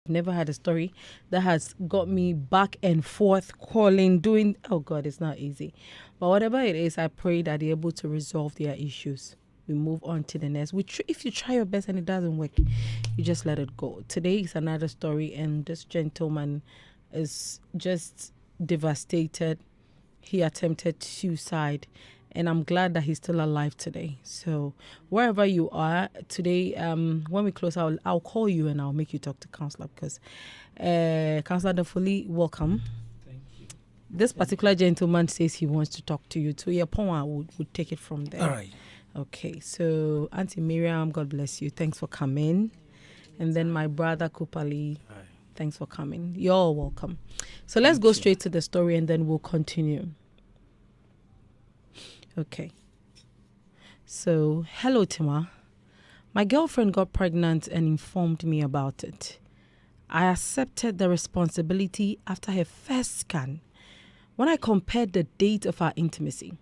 never had a story that has got me back and forth calling, doing, oh God, it's not easy. But whatever it is, I pray that they're able to resolve their issues. We move on to the next. If you try your best and it doesn't work, you just let it go. Today is another story, and this gentleman is just devastated. He attempted suicide, and I'm glad that he's still alive today. So wherever you are today, when we close, I'll call you and I'll make you talk to counselor, because Counselor Dafuli, welcome. Thank you. This particular gentleman says he wants to talk to you. So your point would take it from there. All right. Okay, so Auntie Miriam, God bless you. Thanks for coming. And then my brother Kupali, thanks for coming. You're all welcome. So let's go straight to the story and then we'll continue. Okay. So, hello, Tima. My girlfriend got pregnant and informed me about it. I accepted the responsibility after her first scan. When I compared the date of our intimacy,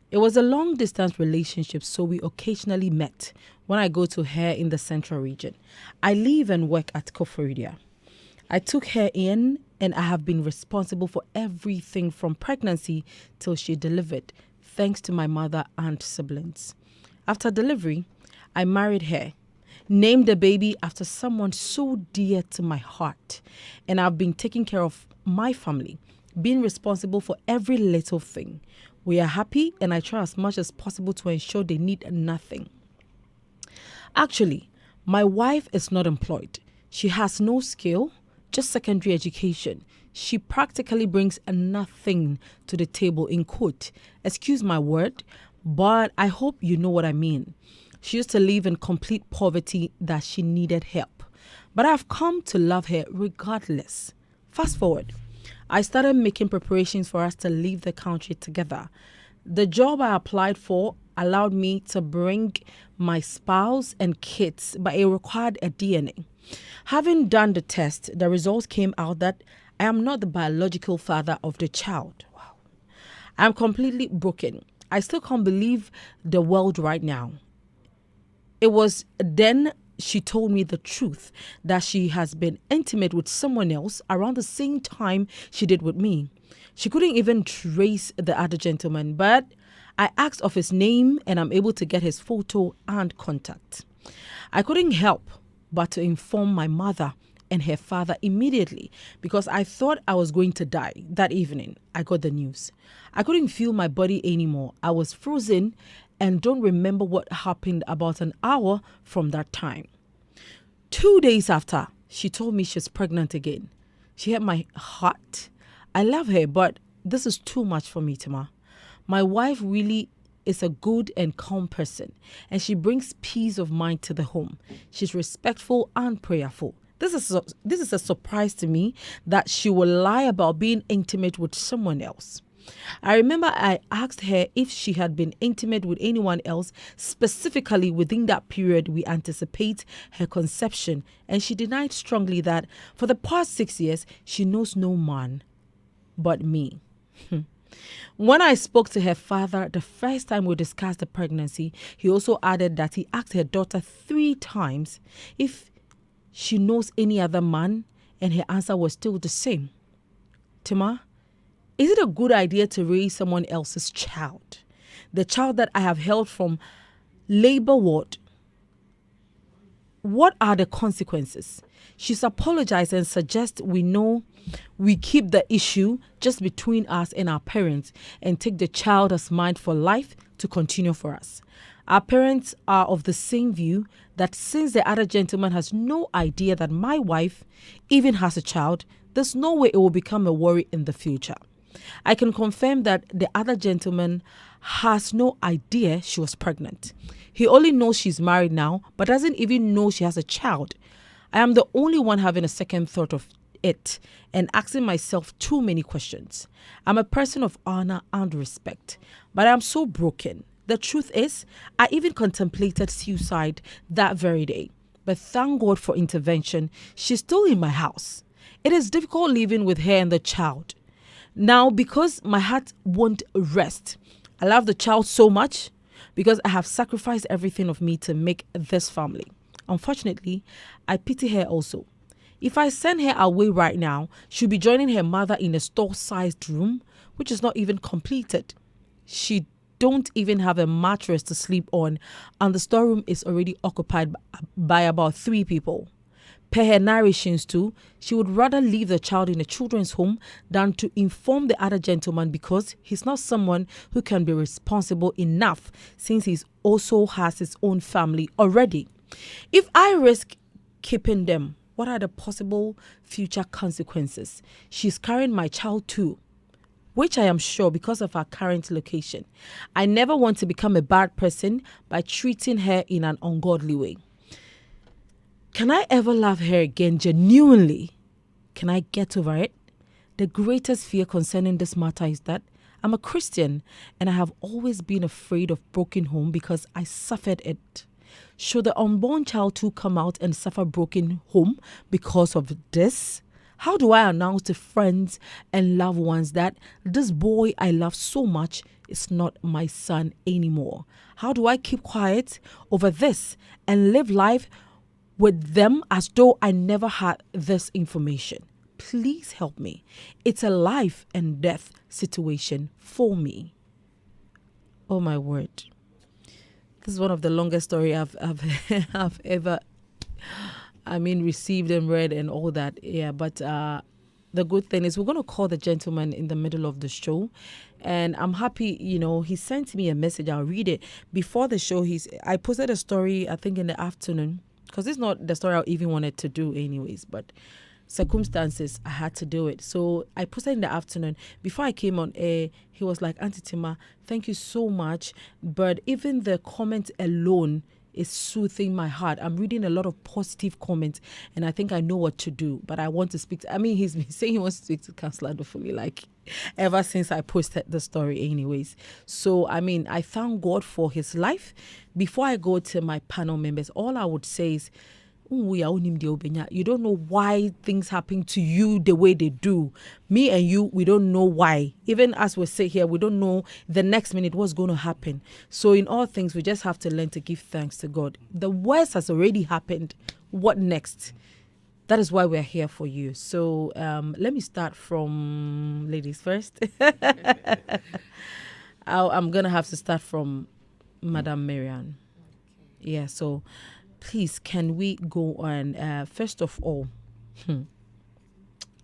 it was a long-distance relationship, so we occasionally met when I go to her in the central region. I live and work at Koforidua. I took her in, and I have been responsible for everything from pregnancy till she delivered, thanks to my mother and siblings. After delivery, I married her, named the baby after someone so dear to my heart, and I've been taking care of my family, being responsible for every little thing. We are happy, and I try as much as possible to ensure they need nothing. Actually, my wife is not employed. She has no skill, just secondary education. She practically brings nothing to the table, in quote. Excuse my word, but I hope you know what I mean. She used to live in complete poverty that she needed help. But I've come to love her regardless. Fast forward. I started making preparations for us to leave the country together. The job I applied for allowed me to bring my spouse and kids, but it required a DNA. Having done the test, the results came out that I am not the biological father of the child. Wow. I'm completely broken. I still can't believe the world right now. It was then she told me the truth, that she has been intimate with someone else around the same time she did with me. She couldn't even trace the other gentleman, but I asked of his name and I'm able to get his photo and contact. I couldn't help but to inform my mother and her father immediately because I thought I was going to die. That evening, I got the news. I couldn't feel my body anymore. I was frozen and don't remember what happened about an hour from that time. 2 days after, she told me she's pregnant again. She had my heart. I love her, but this is too much for me, Tima. My wife really is a good and calm person, and she brings peace of mind to the home. She's respectful and prayerful. This is a surprise to me that she will lie about being intimate with someone else. I remember I asked her if she had been intimate with anyone else, specifically within that period we anticipate her conception, and she denied strongly that for the past 6 years, she knows no man but me. When I spoke to her father the first time we discussed the pregnancy, he also added that he asked her daughter 3 times if she knows any other man, and her answer was still the same. Tima, is it a good idea to raise someone else's child? The child that I have held from labor ward. What are the consequences? She's apologized and suggests we keep the issue just between us and our parents and take the child as mine for life to continue for us. Our parents are of the same view that since the other gentleman has no idea that my wife even has a child, there's no way it will become a worry in the future. I can confirm that the other gentleman has no idea she was pregnant. He only knows she's married now, but doesn't even know she has a child. I am the only one having a second thought of it and asking myself too many questions. I'm a person of honor and respect, but I'm so broken. The truth is, I even contemplated suicide that very day. But thank God for intervention. She's still in my house. It is difficult living with her and the child. Now, because my heart won't rest, I love the child so much because I have sacrificed everything of me to make this family. Unfortunately, I pity her also. If I send her away right now, she'll be joining her mother in a store-sized room, which is not even completed. She don't even have a mattress to sleep on, and the storeroom is already occupied by about 3 people. Per her narrations too, she would rather leave the child in a children's home than to inform the other gentleman because he's not someone who can be responsible enough since he also has his own family already. If I risk keeping them, what are the possible future consequences? She's carrying my child too, which I am sure because of our current location. I never want to become a bad person by treating her in an ungodly way. Can I ever love her again genuinely? Can I get over it? The greatest fear concerning this matter is that I'm a Christian and I have always been afraid of broken home because I suffered it. Should the unborn child too come out and suffer broken home because of this? How do I announce to friends and loved ones that this boy I love so much is not my son anymore? How do I keep quiet over this and live life with them as though I never had this information? Please help me. It's a life and death situation for me. Oh my word. This is one of the longest story I've I've ever received and read and all that. Yeah, but the good thing is we're going to call the gentleman in the middle of the show. And I'm happy, he sent me a message. I'll read it. Before the show, I posted a story, I think in the afternoon, because it's not the story I even wanted to do anyways, but circumstances, I had to do it. So I posted in the afternoon. Before I came on air, he was like, Auntie Tima, thank you so much. But even the comment alone is soothing my heart. I'm reading a lot of positive comments and I think I know what to do. But I want to speak to, he's been saying he wants to speak to Counselor Adofuli like ever since I posted the story anyways. So, I thank God for his life. Before I go to my panel members, all I would say is, you don't know why things happen to you the way they do. Me and you, we don't know why. Even as we sit here, we don't know the next minute what's going to happen. So in all things, we just have to learn to give thanks to God. The worst has already happened. What next? That is why we're here for you. So let me start from ladies first. I'm going to have to start from Madam Marian. Yeah, so please, can we go on? First of all,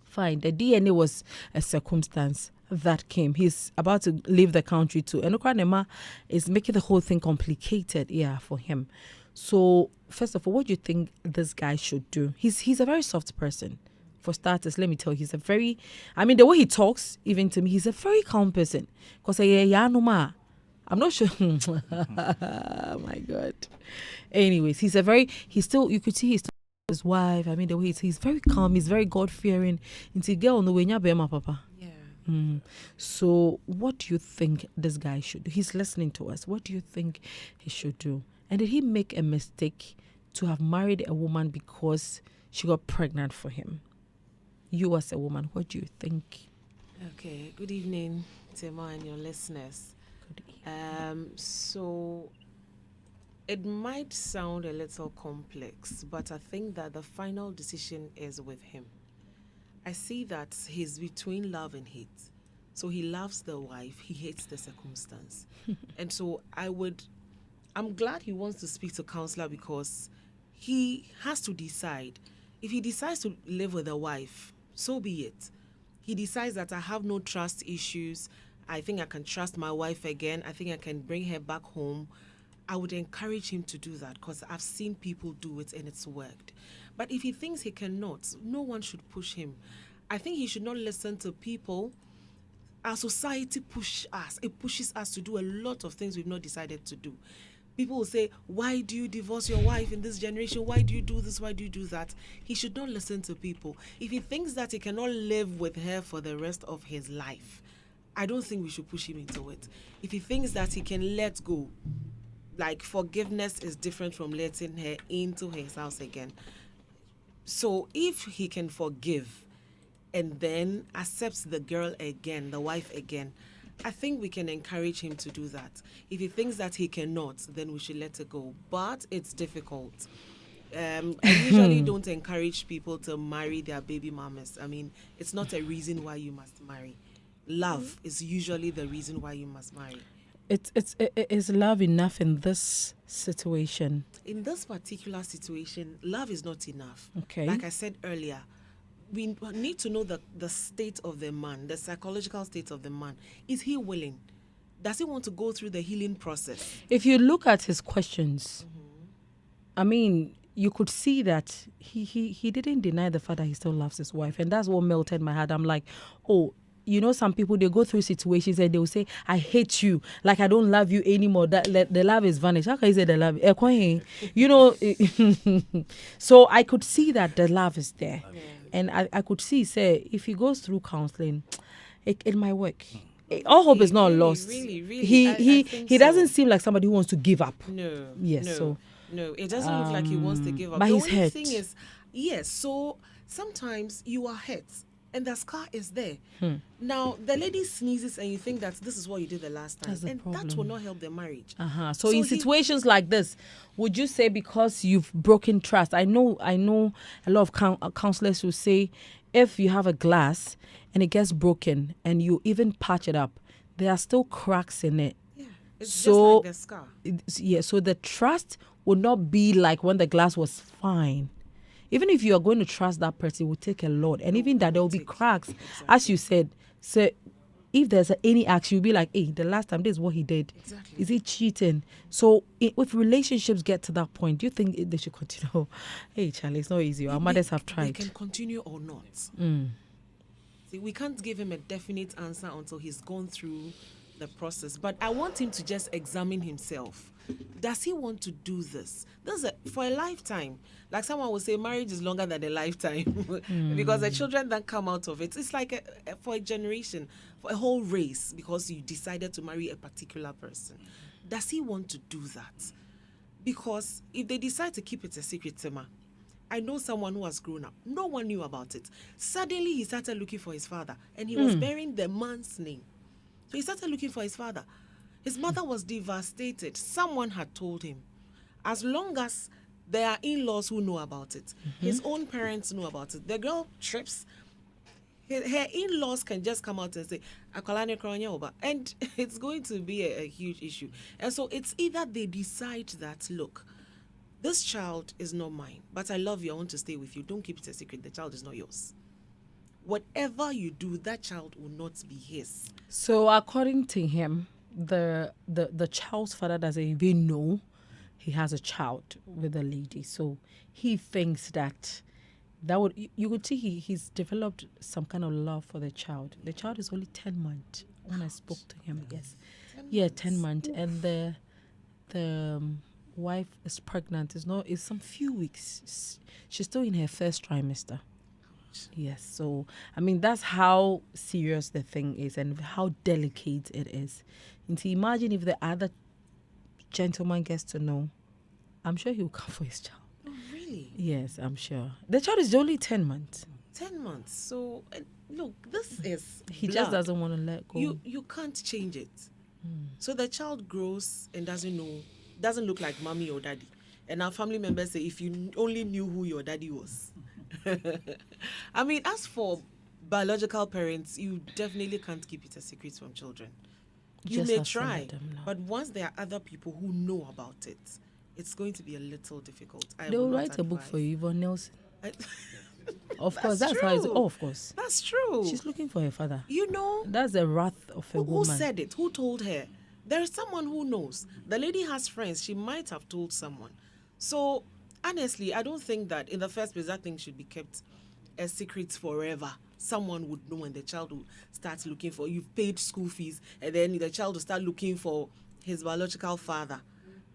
fine, the DNA was a circumstance that came. He's about to leave the country too. And Okranema is making the whole thing complicated, for him. So, first of all, what do you think this guy should do? He's a very soft person. For starters, let me tell you, he's a very, the way he talks, even to me, he's a very calm person. Because I'm not sure. Oh my God. Anyways, you could see he's still his wife. The way he's very calm, he's very God-fearing. Until girl on the way, papa. Yeah. So, what do you think this guy should do? He's listening to us. What do you think he should do? And did he make a mistake to have married a woman because she got pregnant for him? You as a woman, what do you think? Okay. Good evening, Tima, and your listeners. So it might sound a little complex, but I think that the final decision is with him. I see that he's between love and hate. So he loves the wife, he hates the circumstance. And so I'm glad he wants to speak to counselor because he has to decide. If he decides to live with a wife, so be it. He decides that I have no trust issues, I think I can trust my wife again. I think I can bring her back home. I would encourage him to do that because I've seen people do it and it's worked. But if he thinks he cannot, no one should push him. I think he should not listen to people. Our society pushes us. It pushes us to do a lot of things we've not decided to do. People will say, why do you divorce your wife in this generation? Why do you do this? Why do you do that? He should not listen to people. If he thinks that he cannot live with her for the rest of his life, I don't think we should push him into it. If he thinks that he can let go, like forgiveness is different from letting her into his house again. So if he can forgive and then accepts the girl again, the wife again, I think we can encourage him to do that. If he thinks that he cannot, then we should let it go. But it's difficult. I usually don't encourage people to marry their baby mamas. I mean, it's not a reason why you must marry. Love is usually the reason why you must marry. Is love enough in this situation? In this particular situation, love is not enough. Okay. Like I said earlier, we need to know the state of the man, the psychological state of the man. Is he willing? Does he want to go through the healing process? If you look at his questions, I mean, you could see that he didn't deny the fact that he still loves his wife. And that's what melted my heart. I'm like, oh, you know, some people, they go through situations and they will say, I hate you. Like, I don't love you anymore. That the love is vanished. How can you say the love? You know, so I could see that the love is there. Yeah. And I could see, say, if he goes through counseling, it might work. All hope is not lost. Really. He doesn't seem like somebody who wants to give up. No. Yes. No, so no, it doesn't look like he wants to give up. But the he's only hurt. thing is, yes. So sometimes you are hurt, and the scar is there. Now the lady sneezes, and you think that this is what you did the last time, and that will not help the marriage. So in situations like this, would you say because you've broken trust? I know a lot of counselors who say, if you have a glass and it gets broken and you even patch it up, there are still cracks in it. Yeah, it's just like the scar. So the trust would not be like when the glass was fine. Even if you are going to trust that person, it will take a lot. And even that there will be cracks. Exactly. As you said, so if there's any action, you'll be like, hey, the last time this is what he did. Exactly. Is he cheating? So if relationships get to that point, do you think they should continue? Hey, Charlie, it's not easy. Our mothers have tried. They can continue or not. See, we can't give him a definite answer until he's gone through the process. But I want him to just examine himself. Does he want to do this? For a lifetime. Like someone would say, marriage is longer than a lifetime because the children that come out of it, it's like for a generation, for a whole race, because you decided to marry a particular person. Does he want to do that? Because if they decide to keep it a secret, Tima, I know someone who has grown up. No one knew about it. Suddenly he started looking for his father, and he was bearing the man's name. So he started looking for his father. His mother was devastated. Someone had told him, as long as there are in-laws who know about it, his own parents know about it, the girl trips, her in-laws can just come out and say, and it's going to be a huge issue. And so it's either they decide that, look, this child is not mine, but I love you, I want to stay with you. Don't keep it a secret. The child is not yours. Whatever you do, that child will not be his. So according to him, the child's father doesn't even know he has a child with a lady. So he thinks that would, you could see he's developed some kind of love for the child. The child is only 10 months when I spoke to him. Yes. 10 months. Oof. And the wife is pregnant. It's some few weeks. She's still in her first trimester. Yes. So, I mean, that's how serious the thing is and how delicate it is. And to imagine if the other gentleman gets to know, I'm sure he'll come for his child. Oh, really? Yes, I'm sure. The child is only 10 months. 10 months. So, look, this is He blood. just doesn't want to let go. You can't change it. So the child grows and doesn't look like mommy or daddy. And our family members say, if you only knew who your daddy was. I mean, as for biological parents, you definitely can't keep it a secret from children. You may try, but once there are other people who know about it, it's going to be a little difficult. They'll write a book for you, Yvonne Nelson. Of course, that's how it's. Oh, of course. That's true. She's looking for her father. You know. That's the wrath of a woman. Who said it? Who told her? There is someone who knows. The lady has friends. She might have told someone. So, honestly, I don't think that in the first place that thing should be kept a secret forever. Someone would know and the child will start looking for. You've paid school fees and then the child will start looking for his biological father.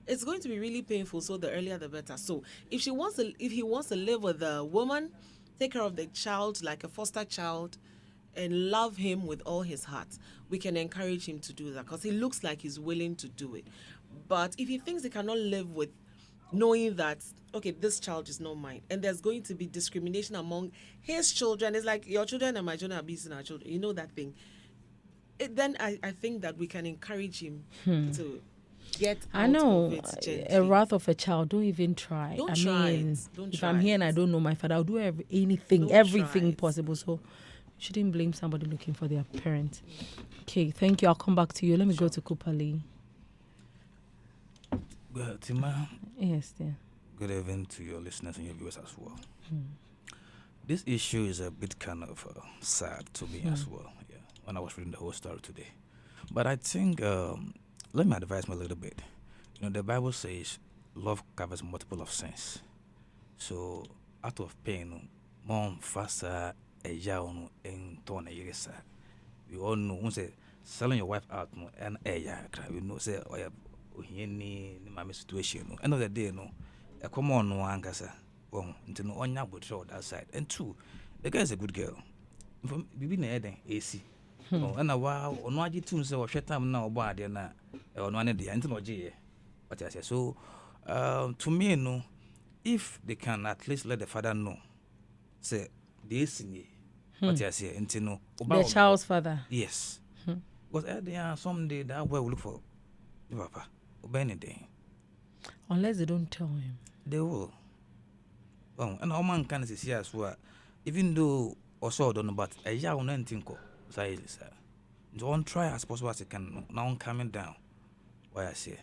It's going to be really painful, so the earlier the better. So if he wants to live with a woman, take care of the child like a foster child and love him with all his heart, we can encourage him to do that because he looks like he's willing to do it. But if he thinks he cannot live with knowing that, okay, this child is not mine, and there's going to be discrimination among his children, it's like your children and my children are beating our children, you know that thing. Then I think that we can encourage him to Get I out know of it gently. a wrath of a child. Don't even try. Don't I try mean, it. Don't if try I'm here and it. I don't know my father, I'll do anything, Don't try everything it. possible. So you shouldn't blame somebody looking for their parents. Okay, thank you. I'll come back to you. Let me go to Kupali. Well, Tima, Yes, dear. good evening to your listeners and your viewers as well. This issue is a bit kind of sad to me as well. Yeah, when I was reading the whole story today, but I think let me advise me a little bit. The Bible says love covers multiple of sins. So out of pain, mom faster a yawn and torn a yerisa. We all know once selling your wife out no and a yakra. We know say or any my situation. End of the day, no, a common no ankasa. Into no on your that side. And two, the girl is a good girl. From Bibi Eden AC. And a while on what you tune so shut time now bad and on one day and no G. But I say so to me no, if they can at least let the father know, say this in what I say into no The child's father. yes. Because there are someday that way we look for Papa or anything. Unless they don't tell him. They will. And all man can see as well. Even though also don't know, but a young man think sir. Don't try as possible as you can. Now coming down. Why I say,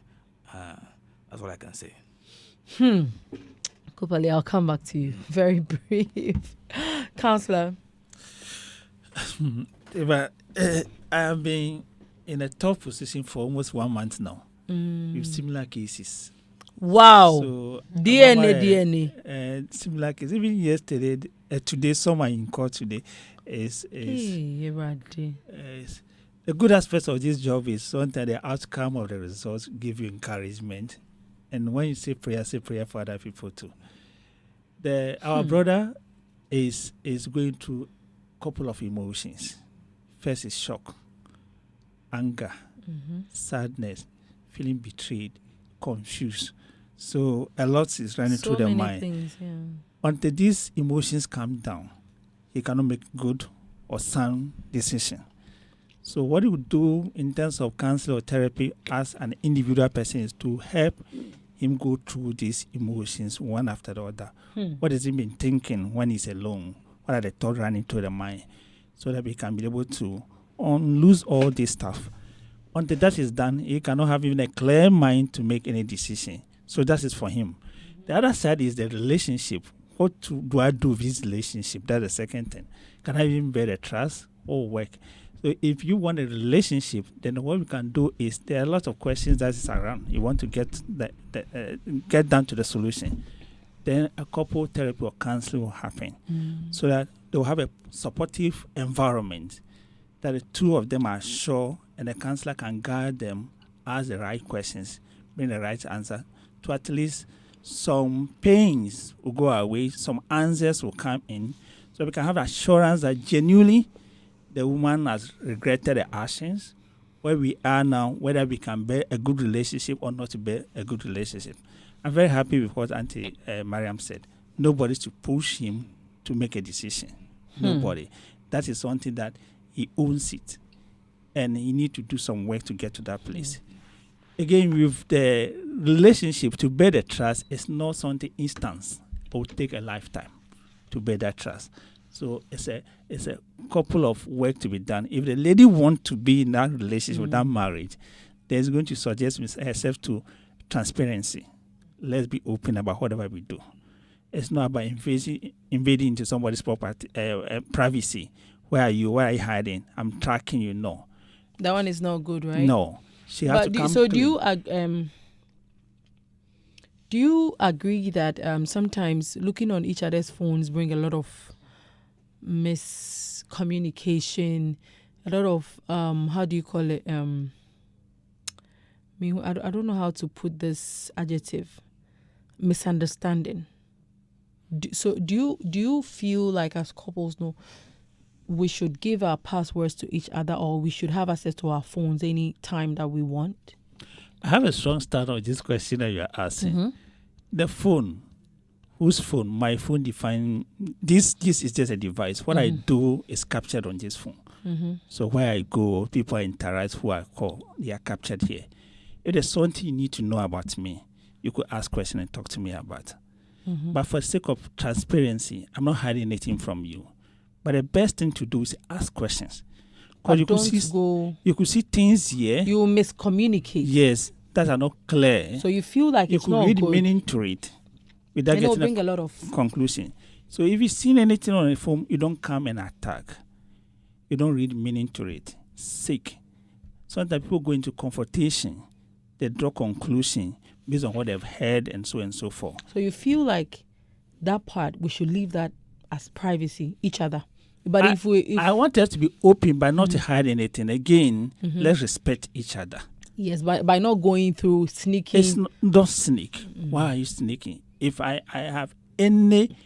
that's what I can say. Kupali, I'll come back to you. Very brief. Counselor. But I have been in a tough position for almost 1 month now with similar cases. Wow. So DNA. Similar cases. Even yesterday, today, someone in court today is the good aspect of this job is sometimes the outcome of the results give you encouragement. And when you say prayer for other people too. Our brother is going through a couple of emotions. First is shock, anger, sadness, feeling betrayed, confused. So a lot is running through the mind. Things, yeah. Until these emotions calm down, he cannot make good or sound decision. So what he would do in terms of counseling or therapy as an individual person is to help him go through these emotions one after the other. What has he been thinking when he's alone? What are the thoughts running through the mind? So that we can be able to lose all this stuff. Until that is done, he cannot have even a clear mind to make any decision. So that is for him. The other side is the relationship. What do I do with this relationship? That's the second thing. Can I even bear the trust or work? So if you want a relationship, then what we can do is there are a lot of questions that is around. You want to get get down to the solution. Then a couple therapy or counseling will happen, so that they will have a supportive environment that the two of them are sure, and the counselor can guide them, ask the right questions, bring the right answer, to at least some pains will go away, some answers will come in, so we can have assurance that genuinely the woman has regretted the actions, where we are now, whether we can bear a good relationship or not to bear a good relationship. I'm very happy with what Auntie Mariam said. Nobody's to push him to make a decision. Nobody. That is something that he owns it. And he need to do some work to get to that place. Again, with the relationship, to bear the trust is not something instant. It will take a lifetime to bear that trust. So it's a couple of work to be done. If the lady wants to be in that relationship, with that marriage, there's going to suggest herself to transparency. Let's be open about whatever we do. It's not about invading into somebody's property, privacy. Where are you? Where are you hiding? I'm tracking you. No. That one is not good, right? No. She has to come clean. Do you agree that sometimes looking on each other's phones bring a lot of miscommunication, a lot of how do you call it? I don't know how to put this adjective. Misunderstanding. Do you feel like as couples we should give our passwords to each other, or we should have access to our phones any time that we want? I have a strong start on this question that you are asking. The phone, whose phone? My phone define this is just a device. What I do is captured on this phone. So where I go, people interact, who I call, they are captured here. If there's something you need to know about me, you could ask questions and talk to me about. But for the sake of transparency, I'm not hiding anything from you. But the best thing to do is ask questions. Because you could see things here. You miscommunicate. Yes, that are not clear. So you feel like you it's could not read good. meaning to it without getting bring a lot of conclusion. So if you've seen anything on the phone, you don't come and attack. You don't read meaning to it. Seek. Sometimes people go into confrontation. They draw conclusion based on what they've heard and so forth. So you feel like that part, we should leave that as privacy, each other. But I want us to be open but not to hide anything. Again, let's respect each other. Yes, by not going through sneaking. Don't sneak. Why are you sneaking? If I have any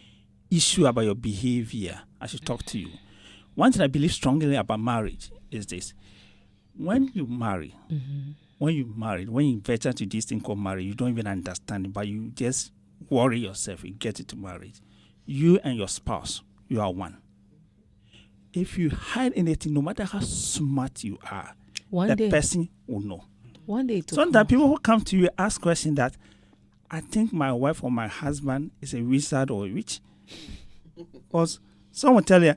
issue about your behavior, I should talk to you. One thing I believe strongly about marriage is this. When you marry, when you venture to this thing called marriage, you don't even understand it, but you just worry yourself, you get into marriage. You and your spouse, you are one. If you hide anything, no matter how smart you are, the person will know. One day, sometimes people who come to you ask questions that I think my wife or my husband is a wizard or a witch. Because someone tell you,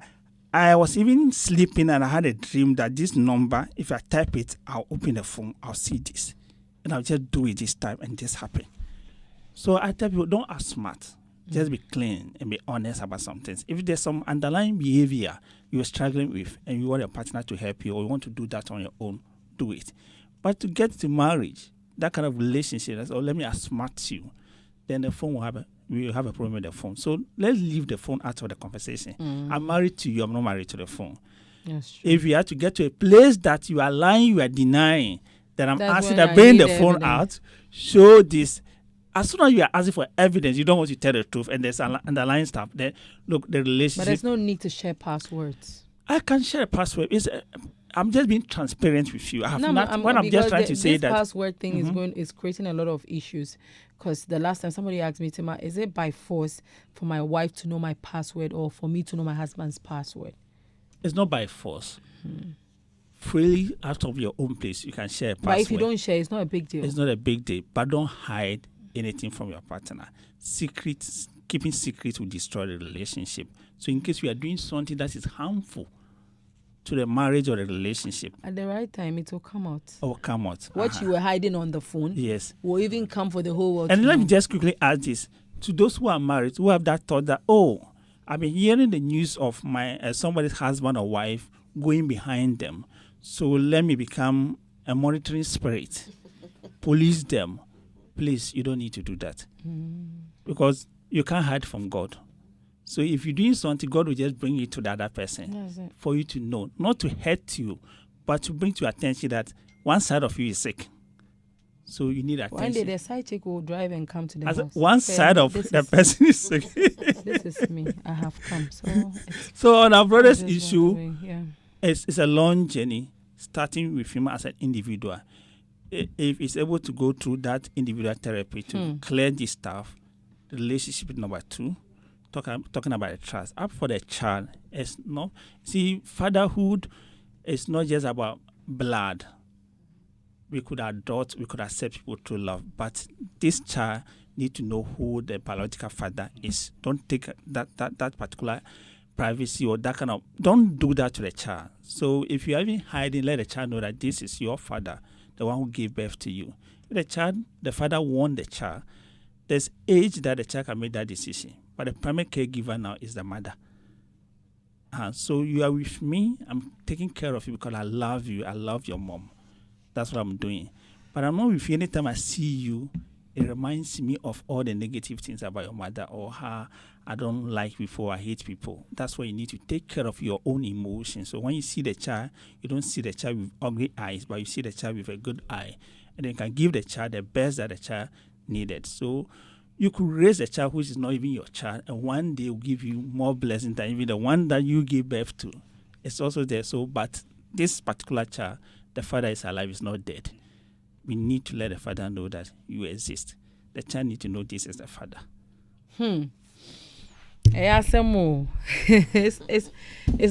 I was even sleeping and I had a dream that this number, if I type it, I'll open the phone, I'll see this. And I'll just do it this time and this happen. So I tell people, don't act smart. Just be clean and be honest about some things. If there's some underlying behavior you're struggling with and you want your partner to help you or you want to do that on your own, do it. But to get to marriage, that kind of relationship, that's, let me outsmart you, then the phone we will have a problem with the phone. So let's leave the phone out of the conversation. I'm married to you, I'm not married to the phone. That's true. If you have to get to a place that you are lying, you are denying, then I'm That's asking when that I bring need the the phone evidence. out, show this. As soon as you are asking for evidence, you don't want to tell the truth, and there's underlying stuff. Then look, the relationship. But there's no need to share passwords. I can share a password. I'm just being transparent with you. I have I'm just trying to say this that password thing is creating a lot of issues. Because the last time somebody asked me, Tima, is it by force for my wife to know my password or for me to know my husband's password? It's not by force. Freely out of your own place, you can share a password. But if you don't share, it's not a big deal. It's not a big deal. But don't hide anything from your partner. Keeping secrets will destroy the relationship. So in case you are doing something that is harmful to the marriage or the relationship, at the right time, it will come out. What you were hiding on the phone, yes, will even come for the whole world. And let me just quickly add this to those who are married, who have that thought that, I've been hearing the news of my somebody's husband or wife going behind them, so let me become a monitoring spirit, police them. Please, you don't need to do that because you can't hide from God. So if you're doing something, God will just bring it to the other person for you to know, not to hurt you, but to bring to your attention that one side of you is sick. So you need attention. One day the side chick will drive and come to the house. One side of the person is sick. This is me. I have come. So on our brother's issue, it's a long journey, starting with him as an individual. If he's able to go through that individual therapy to clear this stuff, the relationship is number 2. Talking about the trust. Up for the child, it's not. See, fatherhood is not just about blood. We could adopt, we could accept people through love, but this child need to know who the biological father is. Don't take that particular privacy or that kind of. Don't do that to the child. So if you're even hiding, let the child know that this is your father, the one who gave birth to you. If the father warned the child, there's age that the child can make that decision. But the primary caregiver now is the mother. So you are with me. I'm taking care of you because I love you. I love your mom. That's what I'm doing. But I'm not with you. Anytime I see you, it reminds me of all the negative things about your mother or how I don't like people, I hate people. That's why you need to take care of your own emotions. So when you see the child, you don't see the child with ugly eyes, but you see the child with a good eye. And then you can give the child the best that the child needed. So you could raise a child who is not even your child, and one day will give you more blessings than even the one that you gave birth to. It's also there. So, but this particular child, the father is alive, is not dead. We need to let the father know that you exist. The child needs to know this is the father. It's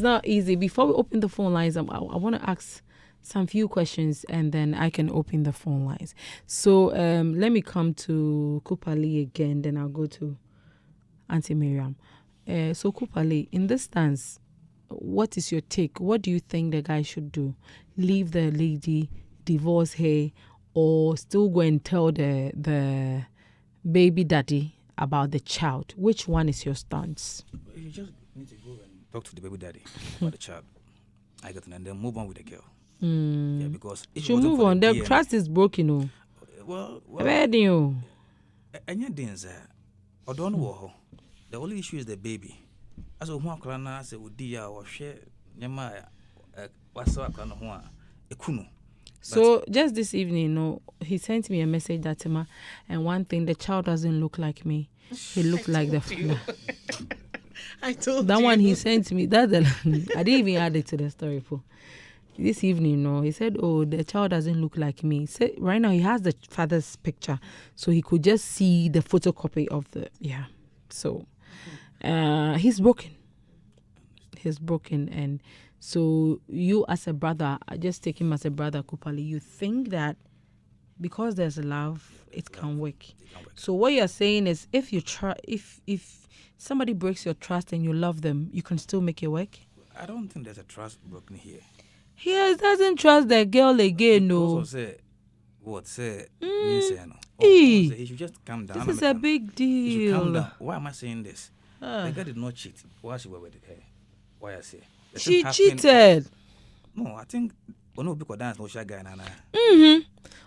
not easy. Before we open the phone lines, I want to ask some few questions and then I can open the phone lines. So let me come to Kupali again, then I'll go to Auntie Miriam. So Kupali, in this stance, what is your take? What do you think the guy should do? Leave the lady, divorce her, or still go and tell the baby daddy about the child? Which one is your stance? You just need to go and talk to the baby daddy about the child. I got and then move on with the girl. Yeah, because if you move on. The trust is broken. Oh. Well, the only issue is the baby. As a one crana say would dia or share Yama what's up a kuno. So just this evening, he sent me a message that and one thing, the child doesn't look like me. He looked like the father. I told that you. one he sent me. I didn't even add it to the story for this evening. He said, "Oh, the child doesn't look like me." So right now he has the father's picture, so he could just see the photocopy of the So he's broken. He's broken, and so you as a brother, I just take him as a brother, Kupali. You think that because there's love, it can work. So what you're saying is, if you try, if somebody breaks your trust and you love them, you can still make it work. I don't think there's a trust broken here. He doesn't trust the girl again, no. He should just calm down. This is a big deal. Calm down. Why am I saying this? The girl did not cheat. Why she were with her? Why I say? She cheated. No, I think no because dance no shy guy nana.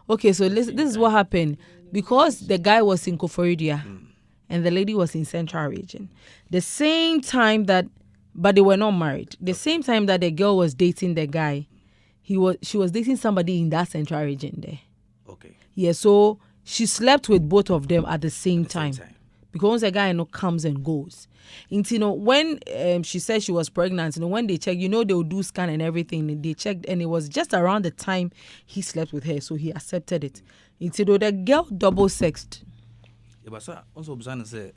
Okay, so this is what happened. Because the guy was in Koforidia and the lady was in Central Region. The same time that, but they were not married. The same time that the girl was dating the guy, she was dating somebody in that Central Region there. Okay. Yeah, so she slept with both of them at the same time. Because once a guy comes and goes. And, when she said she was pregnant, when they checked, they would do scan and everything. And they checked, and it was just around the time he slept with her, so he accepted it. The girl double sexed. Yeah, but sir, also say,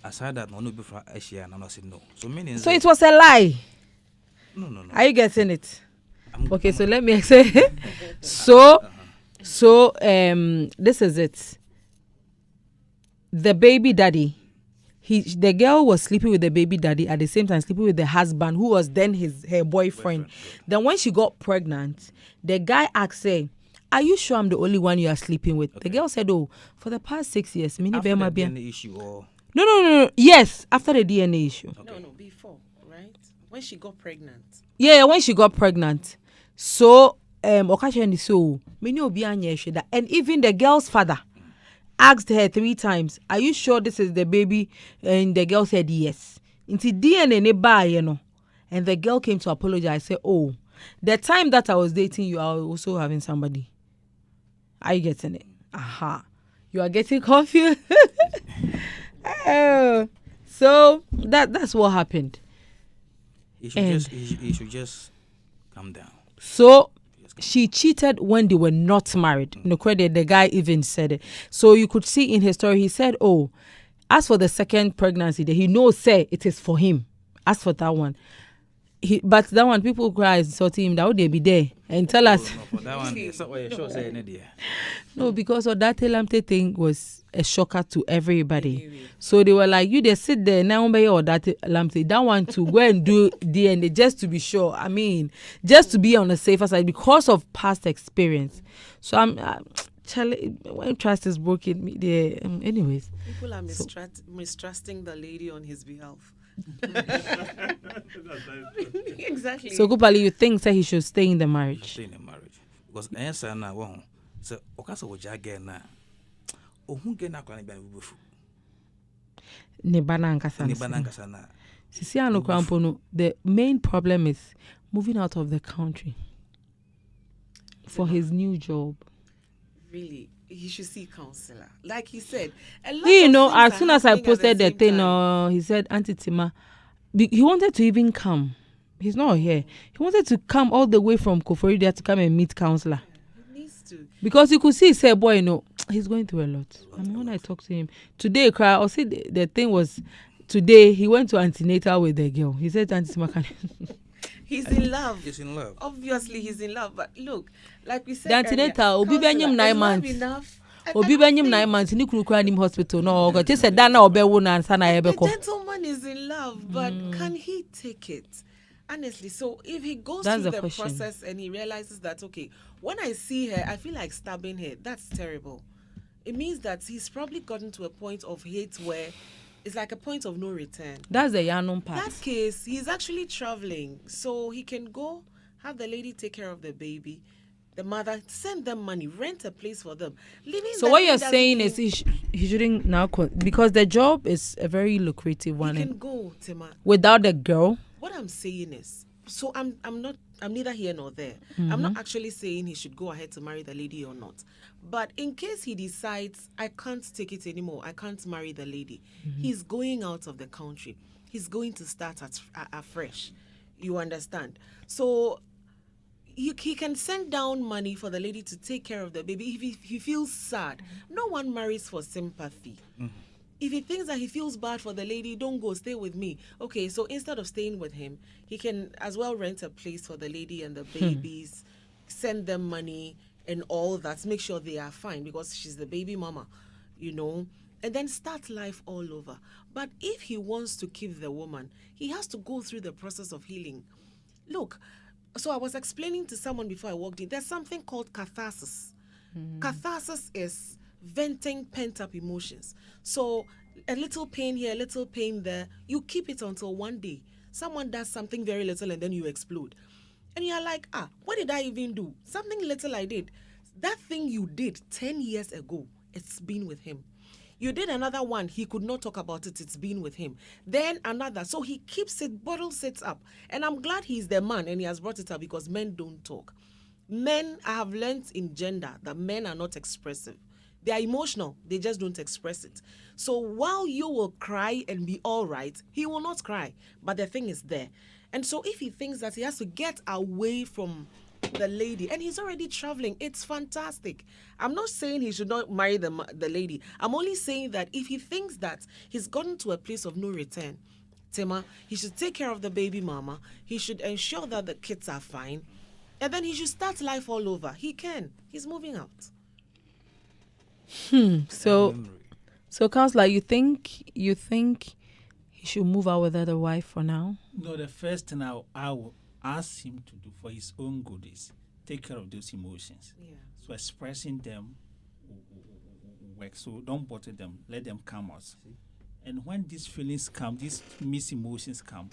aside that, no before Asia, and I said no. So it was a lie. No. Are you getting it? Okay, so let me say. So this is it. The baby daddy, the girl was sleeping with the baby daddy at the same time sleeping with the husband who was then her boyfriend. Then when she got pregnant, the guy asked her, "Are you sure I'm the only one you are sleeping with?" Okay. The girl said, "Oh, for the past 6 years." After the DNA issue or? No. Yes, after the DNA issue. Okay. No, before, right? When she got pregnant. Yeah, when she got pregnant. So, and even the girl's father asked her 3 times, "Are you sure this is the baby?" And the girl said yes. Into DNA, and the girl came to apologize. Said, "Oh, the time that I was dating you, I was also having somebody." Are you getting it? Aha. You are getting confused. So that's what happened. He should just calm down. So she cheated when they were not married. No credit, the guy even said it. So you could see in his story, he said, "Oh, as for the second pregnancy, he knows, it is for him. As for that one." But that one, people cry insulting him, that would they be there and tell us. No, for that one, no, because of that Lamte thing was a shocker to everybody. So they were like, "You they sit there now or that Lamte, that one to go and do DNA just to be sure. I mean, just to be on the safer side because of past experience." So I'm when trust is broken, anyways. People are mistrusting the lady on his behalf. Exactly. So Kupali, you think that he should stay in the marriage? Stay in the marriage because answer now one. So okasa wojaga na ohunge na kwa niba bufu. Nebana nkasa na. Sisi anokrampo, the main problem is moving out of the country for his new job. Really, he should see a counselor. Like he said, as soon as I posted the thing, he said, "Auntie Tima," he wanted to even come. He's not here. He wanted to come all the way from Koforidia to come and meet counselor. He needs to. Because you could see, he said, "Boy, he's going through a lot." And when I talked to him today, I'll say the thing was today he went to antenatal with the girl. He said, "Auntie Tima, He's in love. He's in love. Obviously, he's in love. But look, like we said The earlier, antenatal, obi counselor, benyam is 9 love months. enough? I Obi don't benyam 9 think- months ni kuru kura nim hospital no go te say dan na obewo na ansa na The yebeko. gentleman is in love, but can he take it? Honestly, so if he goes That's through the the question. process and he realizes that, okay, when I see her, I feel like stabbing her, that's terrible. It means that he's probably gotten to a point of hate where it's like a point of no return. That's the Yanum part. That case, he's actually traveling, so he can go have the lady take care of the baby, the mother, send them money, rent a place for them. So what you're saying is he shouldn't now because the job is a very lucrative one he can go, Tima. without the girl. What I'm saying is, so I'm neither here nor there. I'm not actually saying he should go ahead to marry the lady or not. But in case he decides, I can't take it anymore, I can't marry the lady, he's going out of the country. He's going to start afresh. You understand? So he can send down money for the lady to take care of the baby if he feels sad. No one marries for sympathy. If he thinks that he feels bad for the lady, don't go, stay with me. Okay, so instead of staying with him, he can as well rent a place for the lady and the babies, send them money and all that, make sure they are fine because she's the baby mama, and then start life all over. But if he wants to keep the woman, he has to go through the process of healing. Look, so I was explaining to someone before I walked in, there's something called catharsis. Catharsis is venting pent-up emotions. So a little pain here, a little pain there, you keep it until one day someone does something very little and then you explode. And you're like, what did I even do? Something little I did. That thing you did 10 years ago, it's been with him. You did another one, he could not talk about it, it's been with him. Then another, so he keeps it, bottles it up. And I'm glad he's the man and he has brought it up because men don't talk. Men, I have learned in gender that men are not expressive. They are emotional, they just don't express it. So while you will cry and be all right, he will not cry, but the thing is there. And so if he thinks that he has to get away from the lady, and he's already traveling, it's fantastic. I'm not saying he should not marry the lady. I'm only saying that if he thinks that he's gotten to a place of no return, Tima, he should take care of the baby mama, he should ensure that the kids are fine, and then he should start life all over. He can. He's moving out. So counselor, you think he should move out without a wife for now? No, the first thing I will ask him to do for his own good is take care of those emotions. Yeah. So expressing them will work. So don't bottle them. Let them come out. And when these feelings come, these mixed emotions come,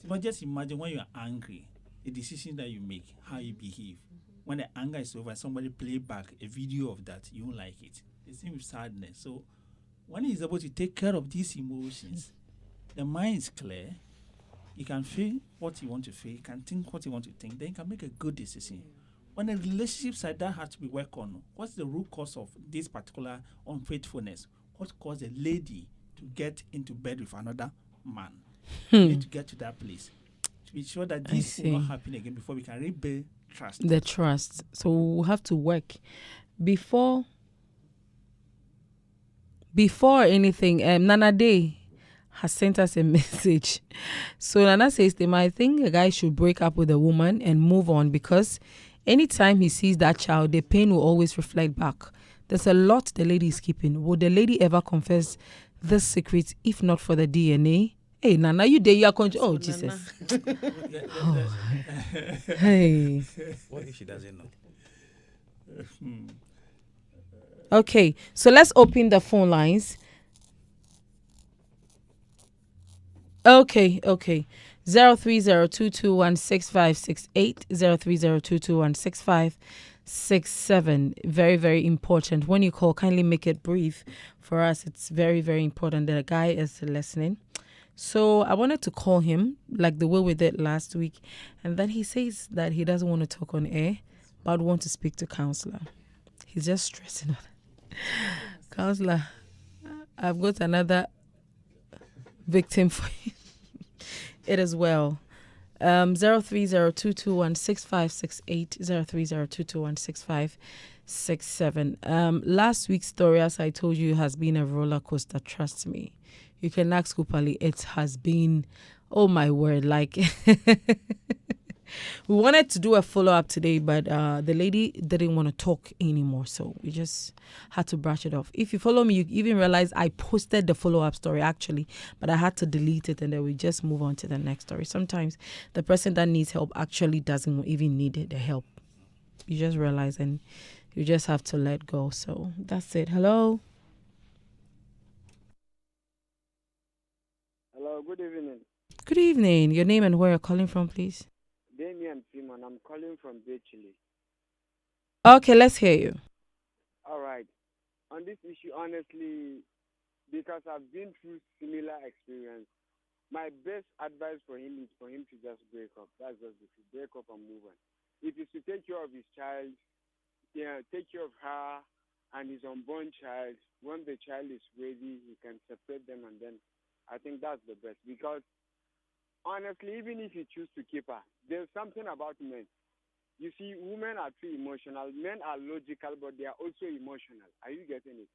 but just imagine when you are angry, the decision that you make, how you behave. When the anger is over, somebody play back a video of that, you won't like it. The same with sadness. So when he's able to take care of these emotions, the mind is clear. He can feel what he wants to feel. He can think what he wants to think. Then he can make a good decision. When a relationship side that has to be worked on, what's the root cause of this particular unfaithfulness? What caused a lady to get into bed with another man? We need to get to that place to be sure that this will not happen again before we can rebuild trust. The trust. So we'll have to work before anything. Nana Day has sent us a message. So Nana says to him, I think a guy should break up with a woman and move on because anytime he sees that child, the pain will always reflect back. There's a lot the lady is keeping. Would the lady ever confess this secret if not for the DNA? Hey, Nana, you there? You are oh, Jesus. Hey. What if she doesn't know? Okay, so let's open the phone lines. Okay. 030221656 03022165667. Very, very important. When you call, kindly make it brief. For us, it's very, very important that a guy is listening. So I wanted to call him like the way we did last week. And then he says that he doesn't want to talk on air, but want to speak to counselor. He's just stressing out. Counselor, I've got another victim for you. It is well. 03022165668 03022165667. Last week's story, as I told you, has been a roller coaster. Trust me. You can ask Kupali. It has been, oh my word, like We wanted to do a follow up today, but the lady didn't want to talk anymore, so we just had to brush it off. If you follow me, you even realize I posted the follow up story actually, but I had to delete it and then we just move on to the next story. Sometimes the person that needs help actually doesn't even need the help. You just realize and you just have to let go. So that's it. Hello. Hello, good evening. Good evening. Your name and where you're calling from, please. Damian Simon, I'm calling from Chile. Okay, let's hear you. All right. On this issue, honestly, because I've been through similar experience, my best advice for him is for him to just break up. That's just it. Break up and move on. It is to take care of his child, take care of her and his unborn child. When the child is ready, he can separate them, and then I think that's the best. Because honestly, even if you choose to keep her, there's something about men. You see, women are too emotional. Men are logical, but they are also emotional. Are you getting it?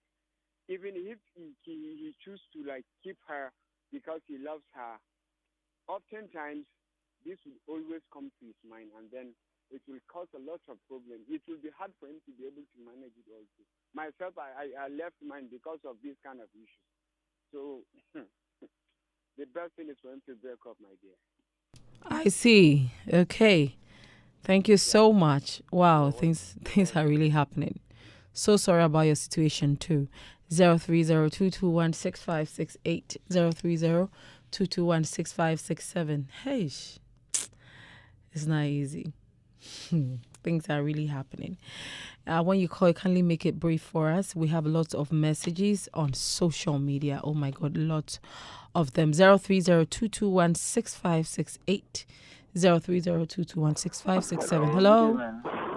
Even if he chooses to like keep her because he loves her, oftentimes this will always come to his mind, and then it will cause a lot of problems. It will be hard for him to be able to manage it also. Myself, I left mine because of this kind of issues. So the best thing is for him to break up, my dear. I see. Okay. Thank you so much. Wow, things are really happening. So sorry about your situation too. 03022165680 03022165667. Hey, it's not easy. Things are really happening. When you call, kindly make it brief for us. We have lots of messages on social media. Oh my God, lots of them. 03022165668 03022165667. Hello.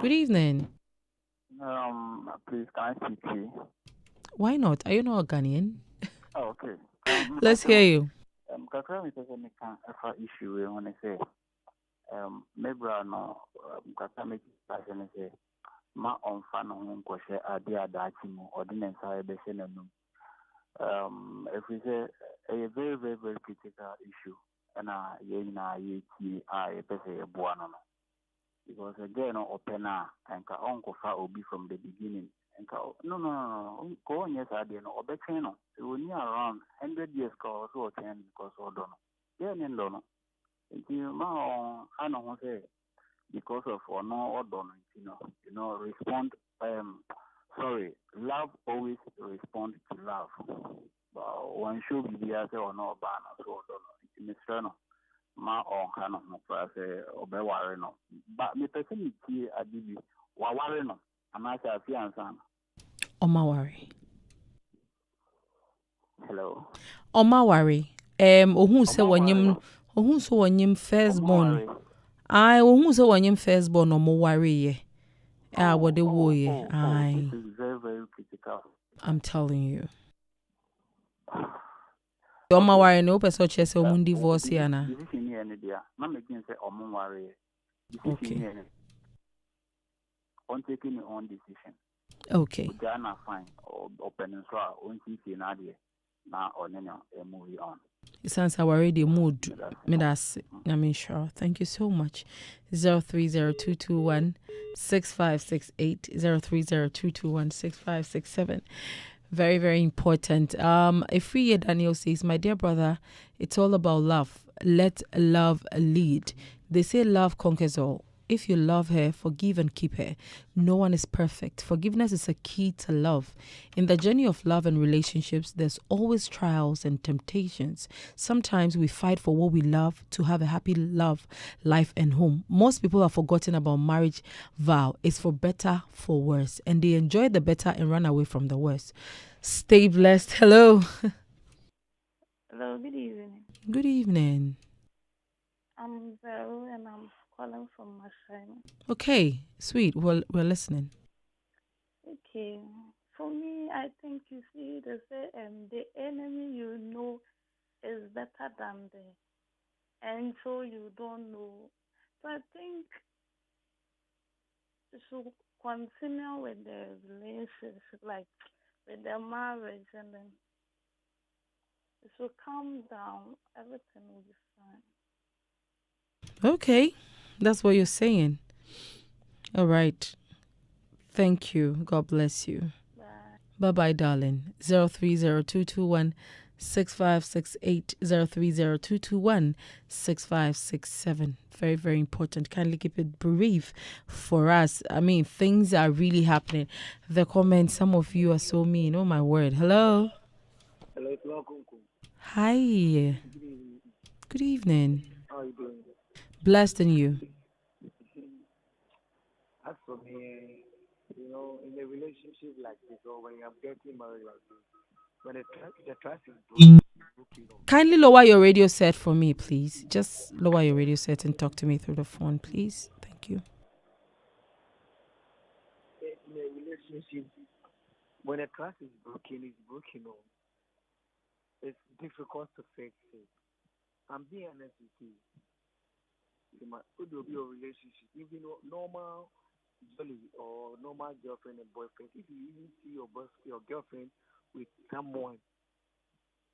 Good evening. Please, can I speak to you? Why not? Are you not a Ghanaian? Oh, okay. Let's hear you. Kakra mi pese mi kan efa issue we when I say mebra no kakra mi pese ne say ma onfa no ho nkɔhwɛ ade adachi mu ɔde ne nsa ɛbɛhyɛ n'anum. If we say a very very very critical issue and ye na ye ti a pese e boa no. Because again, open and ka uncle obi from the beginning. And no. Go on, yes, I didn't. Or better, no. It will near around 100 years cause or 10 because or don't know. Yeah, no, no. Until now, I know say because of or no or don't, respond. Sorry, love always respond to love. But one should be the other or no banner, so don't know. It's Mr. Ma on kano no fa se obeware no ba me pese me tie adibi waware no anasa afiansa no Omawari. hello Omawari. Ohun se wanyim firstborn. I ohun se wanyim firstborn omawari ye. What the wo ye. This is very very critical. I'm telling you. Omawari no person che se omun divorce ya na. This is in any dia. Na me say omaware. Okay. On taking your own decision. Okay. Ghana fine or peninsula on see na dia. Na onenya movie on. It sounds like we're already mood. That's I mean sure. Thank you so much. 03022165668 03022165667. Very, very important. Ifriye Daniel says, my dear brother, it's all about love. Let love lead. They say love conquers all. If you love her, forgive and keep her. No one is perfect. Forgiveness is a key to love. In the journey of love and relationships, there's always trials and temptations. Sometimes we fight for what we love to have a happy love, life, and home. Most people have forgotten about marriage vow. It's for better, for worse. And they enjoy the better and run away from the worse. Stay blessed. Hello. Hello, good evening. Good evening. I'm Vero and I'm calling from Masai. Okay, sweet. Well, we're listening. Okay. For me, I think you see the enemy you know is better than and so you don't know. So I think you should continue with the relationship, like with the marriage, and then you should calm down. Everything will be fine. Okay. That's what you're saying. All right. Thank you. God bless you. Bye. Bye-bye, darling. 0302216568 0302216567. Very, very important. Kindly keep it brief for us. I mean, things are really happening. The comments, some of you are so mean. Oh, my word. Hello. Hello, Tima Kumkum. Hi. Good evening. How are you doing? Blessed in you. As for me, in a relationship like this, or when I'm getting married like this, when the trust is broken, Kindly lower your radio set for me, please. Just lower your radio set and talk to me through the phone, please. Thank you. in a relationship, when a trust is broken, it's broken. It's difficult to fix it. I'm being honest with you. It will be a relationship, even normal jolly or normal girlfriend and boyfriend. If you even see your girlfriend with someone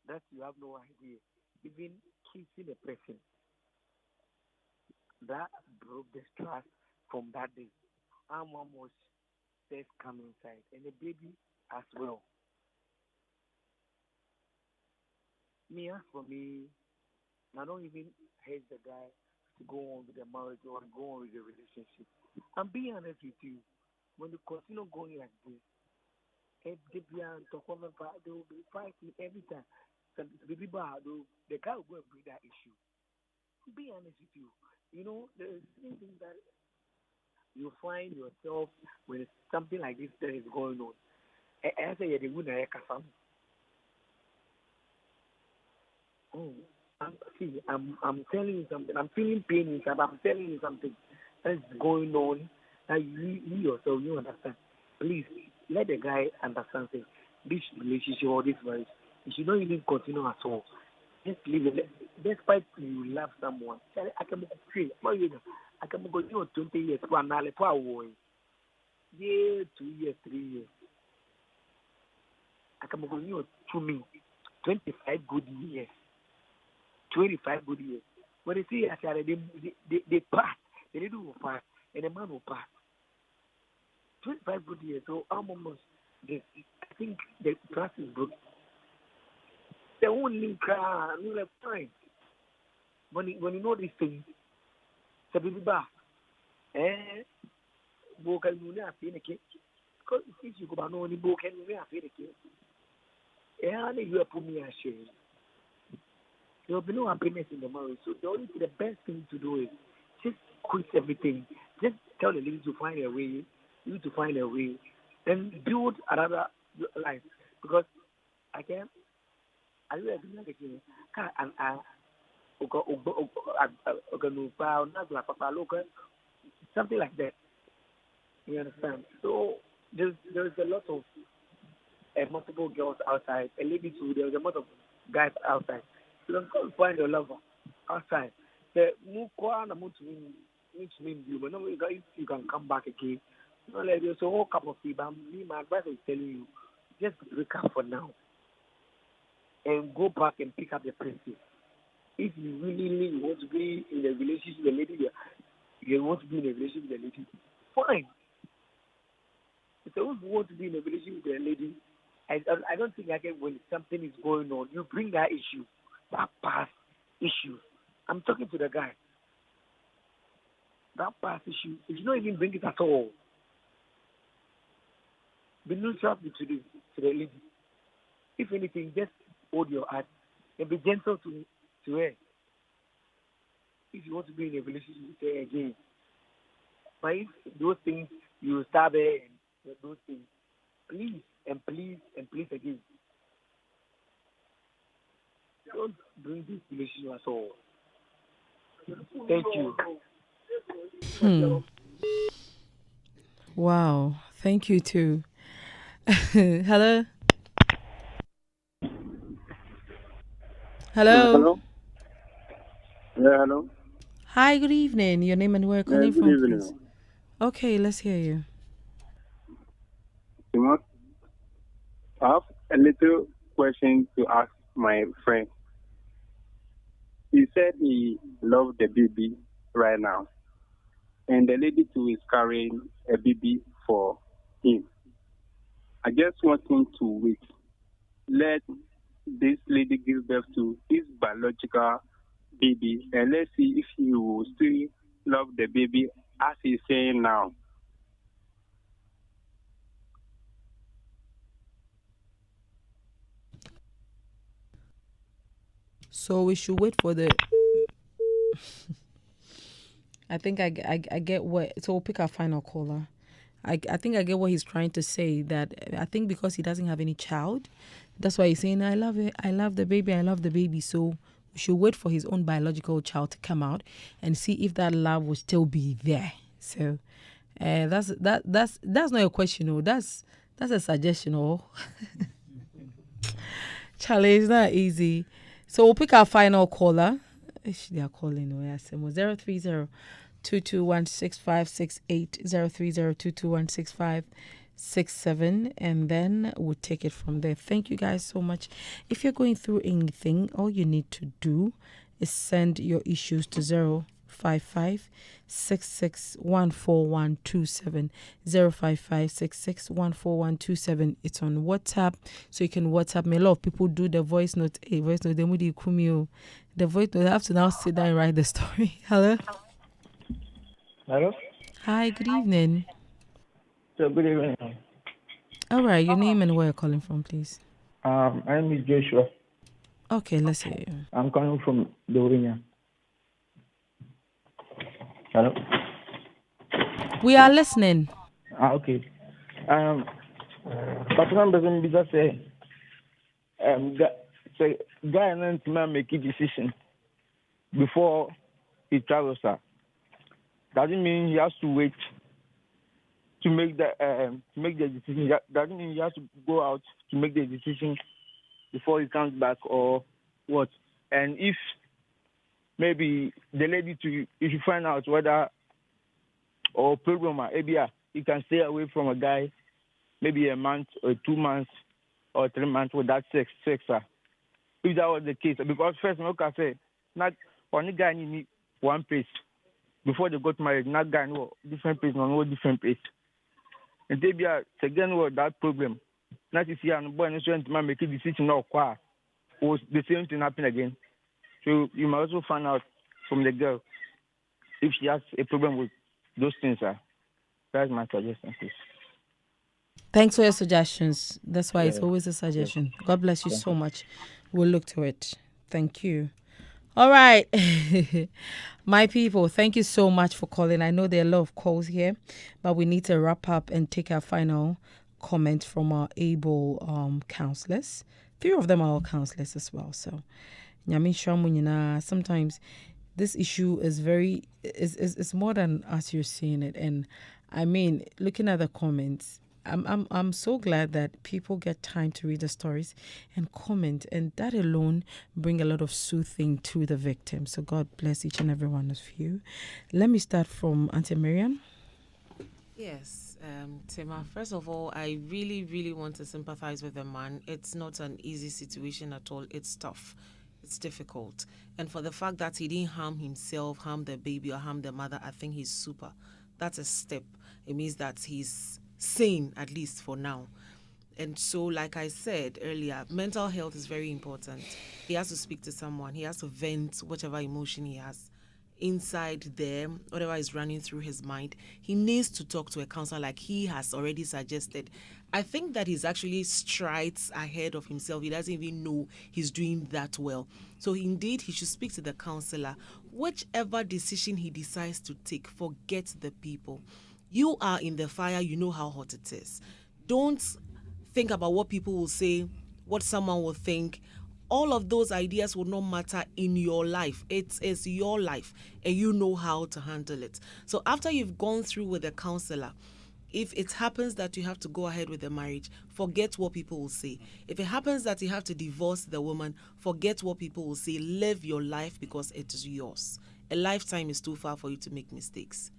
that you have no idea, even kissing a person, that broke the trust from that day. I'm almost says come inside, and the baby as well. Me, as for me, I don't even hate the guy to go on with the marriage or go on with the relationship. I'm being honest with you. When you continue going like this, they will be fighting every time. So the guy will go and bring that issue. Be honest with you. There's things that you find yourself when something like this that is going on. I say the winner. Oh, I'm telling you something. I'm feeling pain inside. I'm telling you something that's going on. That you yourself you understand. Please let the guy understand. Say, this relationship or this marriage, you should not even continue at all. Just leave it. Despite you love someone, I can pray. I can go 20 years for an hour. Yeah, 2 years, 3 years. I can go to me 25 good years. 25 good years. When they see they pass. They do pass, and the man will pass. 25 good years. So I'm almost. I think the trust is broken. The only car, like fine. When you know these things, the baby bar, vocal you are feeling it. Because if you go on only vocal you are feeling it. And you are putting me a shame. There will be no happiness in the marriage. So the best thing to do is just quit everything. Just tell the lady to find a way, you to find a way, and build another life. Because again, I really like it. And something like that. You understand? So there's a lot of multiple girls outside, a lady too. There's a lot of guys outside. You can go and find your lover outside. The mukwa na mutu mean you, but no, you can come back again. Like there's a whole cup of tea. But me, my advice is telling you, just break up for now and go back and pick up the princess. If you really want to be in a relationship with a lady, you want to be in a relationship with a lady, fine. If you want to be in a relationship with a lady, I don't think when something is going on, you bring that issue, that past issue. I'm talking to the guy. That past issue, you should not even bring it at all. Be neutral to the lady. If anything, just hold your heart and be gentle to her. If you want to be in a relationship with her again. But if those things, you start there and those things, please and please and please again. Don't bring this relationship at all. Thank you. Wow. Thank you too. Hello? Hello? Hello? Yeah, hello? Hi, good evening. Your name and where you're Yeah, calling good from, evening. please. Okay, let's hear you. Simon, I have a little question to ask my friend. He said he loved the baby right now. and the lady too is carrying a baby for him. I just want him to wait. Let this lady give birth to his biological baby, and let's see if he will still love the baby as he's saying now. So we should wait for the. I think I get what. So we'll pick our final caller. I think I get what he's trying to say. That I think because he doesn't have any child, that's why he's saying I love it. I love the baby. I love the baby. So we should wait for his own biological child to come out and see if that love will still be there. So that's not a question. Oh, that's a suggestion. Oh, Charlie, it's not easy. So we'll pick our final caller. They are calling. Oh, yes, 030 2216568 030221657, and then we'll take it from there. Thank you guys so much. If you're going through anything, all you need to do is send your issues to 055-6614-127 055-6614-127. It's on WhatsApp, so you can WhatsApp me. A lot of people do the voice note. Voice note, the voice note, I have to now sit down and write the story. Hello. Hello? Hi, good evening. So good evening. All right, your name and where you're calling from, please. My name is Joshua. Okay, let's hear you. I'm calling from Dorinia. Hello? We are listening. Okay. But one person just say, guy and man make a decision before he travels, sir. Doesn't mean he has to wait to make the decision. Doesn't mean he has to go out to make the decision before he comes back or what. And if maybe the lady if you find out whether or program maybe you can stay away from a guy maybe a month or 2 months or 3 months without sex. If that was the case, because first look I say not only guy need one place. Before they got married, not guy no different place, no different place. And they be second word that problem. Not to see and boy and trying to make a decision or qua was the same thing happen again. So you must also find out from the girl if she has a problem with those things. That's my suggestion, please. Thanks for your suggestions. That's why it's always a suggestion. God bless you so much. We'll look to it. Thank you. All right. My people, thank you so much for calling. I know there are a lot of calls here, but we need to wrap up and take our final comment from our able counselors. 3 of them are all counselors as well. So, sometimes this issue is it's more than as you're seeing it. And I mean, looking at the comments, I'm so glad that people get time to read the stories and comment, and that alone bring a lot of soothing to the victim. So God bless each and every one of you. Let me start from Auntie Miriam. Yes, Tima, first of all, I really, really want to sympathize with the man. It's not an easy situation at all. It's tough. It's difficult. And for the fact that he didn't harm himself, harm the baby, or harm the mother, I think he's super. That's a step. It means that he's sane, at least for now. And so, like I said earlier, mental health is very important. He has to speak to someone. He has to vent whatever emotion he has inside there, whatever is running through his mind. He needs to talk to a counselor like he has already suggested. I think that he's actually strides ahead of himself. He doesn't even know he's doing that well. So indeed, he should speak to the counselor. Whichever decision he decides to take, forget the people. You are in the fire, you know how hot it is. Don't think about what people will say, what someone will think. All of those ideas will not matter in your life. It is your life, and you know how to handle it. So after you've gone through with a counselor, if it happens that you have to go ahead with the marriage, forget what people will say. If it happens that you have to divorce the woman, forget what people will say. Live your life because it is yours. A lifetime is too far for you to make mistakes.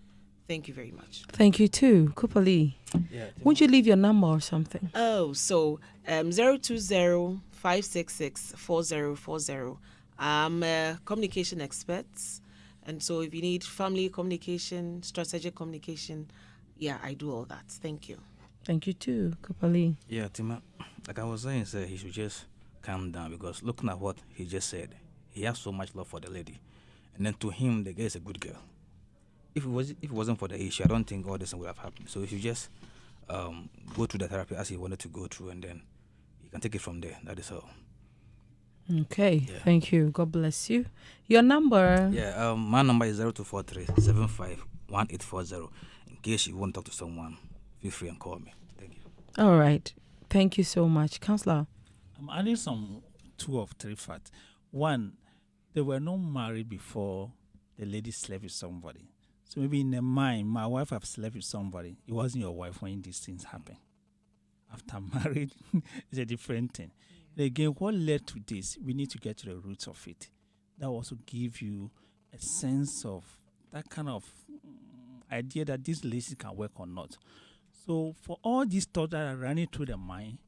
Thank you very much. Thank you too. Kupali. Yeah, won't you leave your number or something? Oh, so 020-566-4040. I'm a communication expert. And so if you need family communication, strategic communication, yeah, I do all that. Thank you. Thank you too, Kopali. Yeah, Tima, like I was saying, sir, he should just calm down because looking at what he just said, he has so much love for the lady. And then to him, the girl is a good girl. If it wasn't for the issue, I don't think all this would have happened. So if you just go through the therapy as he wanted to go through, and then you can take it from there. That is all. Okay, Yeah. thank you. God bless you. Your number? Yeah, my number is 0243-751840. In case you want to talk to someone, feel free and call me. Thank you. All right. Thank you so much. Counselor? I'm adding some 2 or 3 facts. One, they were not married before the lady slept with somebody. So maybe in their mind, my wife have slept with somebody. It wasn't your wife when these things happen. After married, it's a different thing. Again, what led to this? We need to get to the roots of it. That will also give you a sense of that kind of idea that this relationship can work or not. So for all these thoughts that are running through the mind,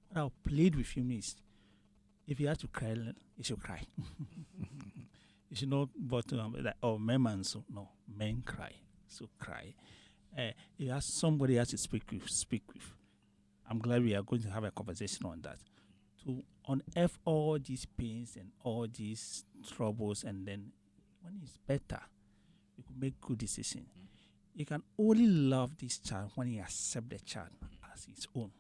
what I'll plead with you is, if you have to cry, you should cry. You should not, but men, so no, men cry, so cry. You have somebody else to speak with. I'm glad we are going to have a conversation on that, to unearth all these pains and all these troubles, and then when it's better, you can make good decisions. You can only love this child when you accept the child as his own.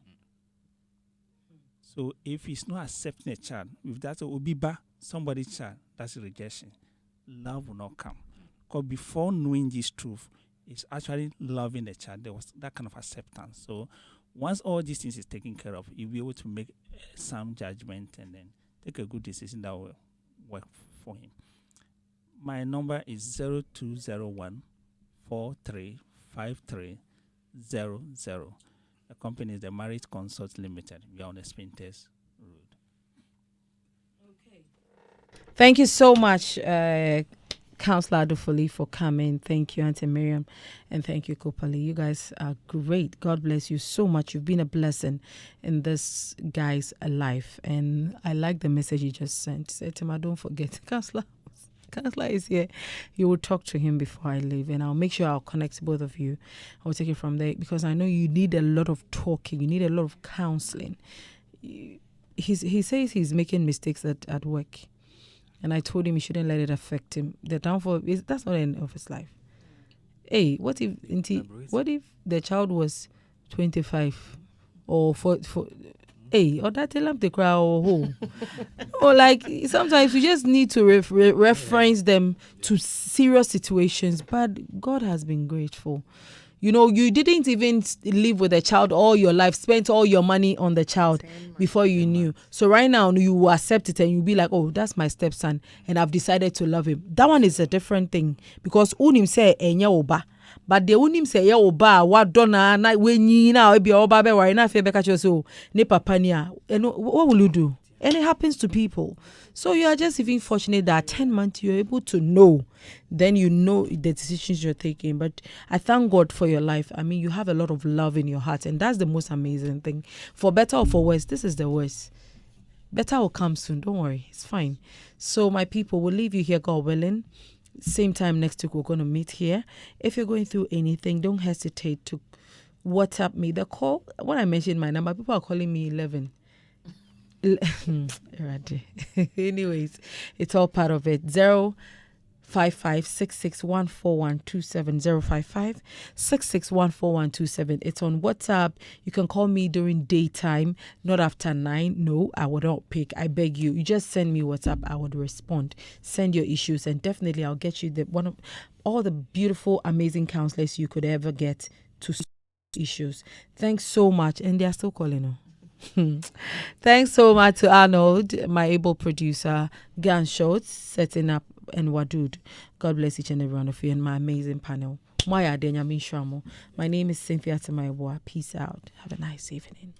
So if he's not accepting a child, if that's a Obiba, somebody's child, that's a rejection. Love will not come. Because before knowing this truth, it's actually loving the child. There was that kind of acceptance. So once all these things is taken care of, you'll be able to make some judgment and then take a good decision that will work for him. My number is 0201 435300. The company is the Marriage Consult Limited. We are on the Spinters Road. Okay. Thank you so much, Councillor Adufoli, for coming. Thank you, Auntie Miriam, and thank you, Kopali. You guys are great. God bless you so much. You've been a blessing in this guy's life, and I like the message you just sent. Say to him, don't forget, Councillor is here. You will talk to him before I leave, and I'll make sure I'll connect both of you. I'll take it from there because I know you need a lot of talking. You need a lot of counseling. He says he's making mistakes at work, and I told him he shouldn't let it affect him. The downfall is that's not the end of his life. Hey, what if the child was 25 or for hey, or that tell the crowd or who? Or like sometimes you just need to reference them to serious situations. But God has been grateful. You know, you didn't even live with a child all your life, spent all your money on the child before you knew. So right now you will accept it and you'll be like, oh, that's my stepson and I've decided to love him. That one is a different thing because unim say enya oba. But the unim say ya oba what dona na when now be oba be worry na fe be catch so ne papa ni a. And what will you do? And it happens to people. So you are just even fortunate that 10 months you're able to know. Then you know the decisions you're taking. But I thank God for your life. I mean, you have a lot of love in your heart. And that's the most amazing thing. For better or for worse, this is the worst. Better will come soon. Don't worry. It's fine. So my people, we'll leave you here, God willing. Same time next week, we're going to meet here. If you're going through anything, don't hesitate to WhatsApp me. The call, when I mentioned my number, people are calling me 11. Anyways, it's all part of it. 055-6614-127 055-6614-127. It's on WhatsApp. You can call me during daytime, not after 9. No, I would not pick. I beg you. You just send me WhatsApp. I would respond. Send your issues, and definitely I'll get you one of all the beautiful, amazing counselors you could ever get to issues. Thanks so much, and they are still calling now. Thanks so much to Arnold, my able producer, Gan Schultz, setting up, and Wadud. God bless each and every one of you and my amazing panel. My name is Cynthia Tamayaboa. Peace out. Have a nice evening.